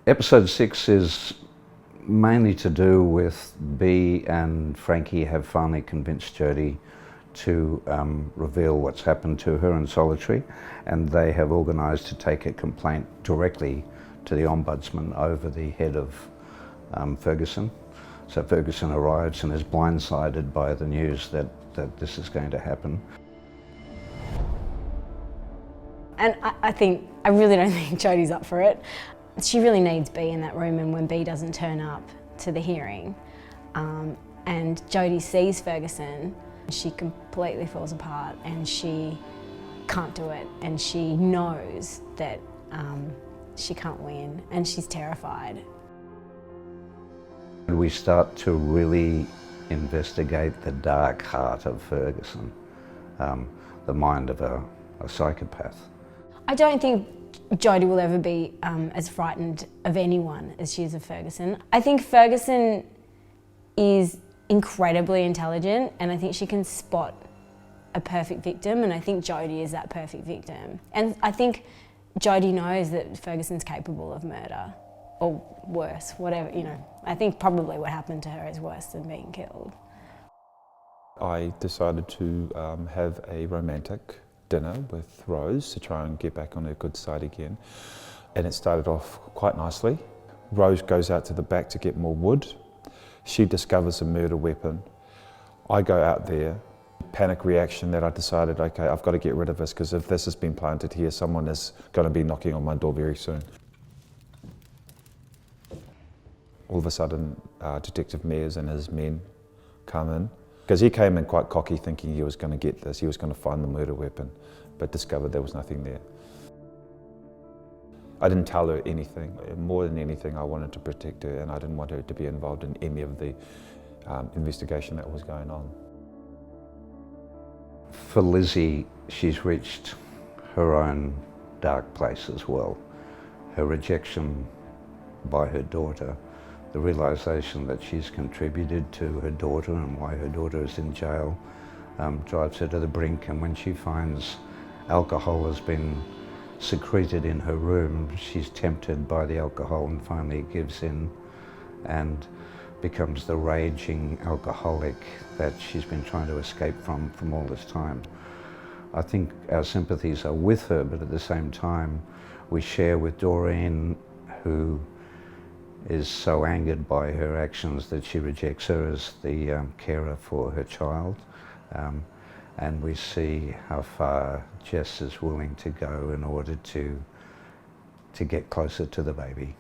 Episode 6 is mainly to do with Bea and Frankie have finally convinced Jodie to reveal what's happened to her in solitary, and they have organised to take a complaint directly to the Ombudsman over the head of Ferguson. So Ferguson arrives and is blindsided by the news that this is going to happen. And I really don't think Jodie's up for it. She really needs Bea in that room, and when Bea doesn't turn up to the hearing and Jodie sees Ferguson, she completely falls apart and she can't do it, and she knows that she can't win and she's terrified. We start to really investigate the dark heart of Ferguson, the mind of a psychopath. I don't think Jodie will ever be as frightened of anyone as she is of Ferguson. I think Ferguson is incredibly intelligent, and I think she can spot a perfect victim, and I think Jodie is that perfect victim. And I think Jodie knows that Ferguson's capable of murder, or worse, whatever, you know. I think probably what happened to her is worse than being killed. I decided to have a romantic dinner with Rose to try and get back on her good side again. And it started off quite nicely. Rose goes out to the back to get more wood. She discovers a murder weapon. I go out there, panic reaction that I decided, okay, I've got to get rid of this, because if this has been planted here, someone is going to be knocking on my door very soon. All of a sudden, Detective Mears and his men come in, because he came in quite cocky thinking he was going to get this, he was going to find the murder weapon, but discovered there was nothing there. I didn't tell her anything. More than anything, I wanted to protect her, and I didn't want her to be involved in any of the investigation that was going on. For Lizzie, she's reached her own dark place as well. Her rejection by her daughter, the realisation that she's contributed to her daughter and why her daughter is in jail, drives her to the brink. And when she finds alcohol has been secreted in her room, she's tempted by the alcohol and finally gives in and becomes the raging alcoholic that she's been trying to escape from all this time. I think our sympathies are with her, but at the same time we share with Doreen, who is so angered by her actions that she rejects her as the carer for her child. And we see how far Jess is willing to go in order to get closer to the baby.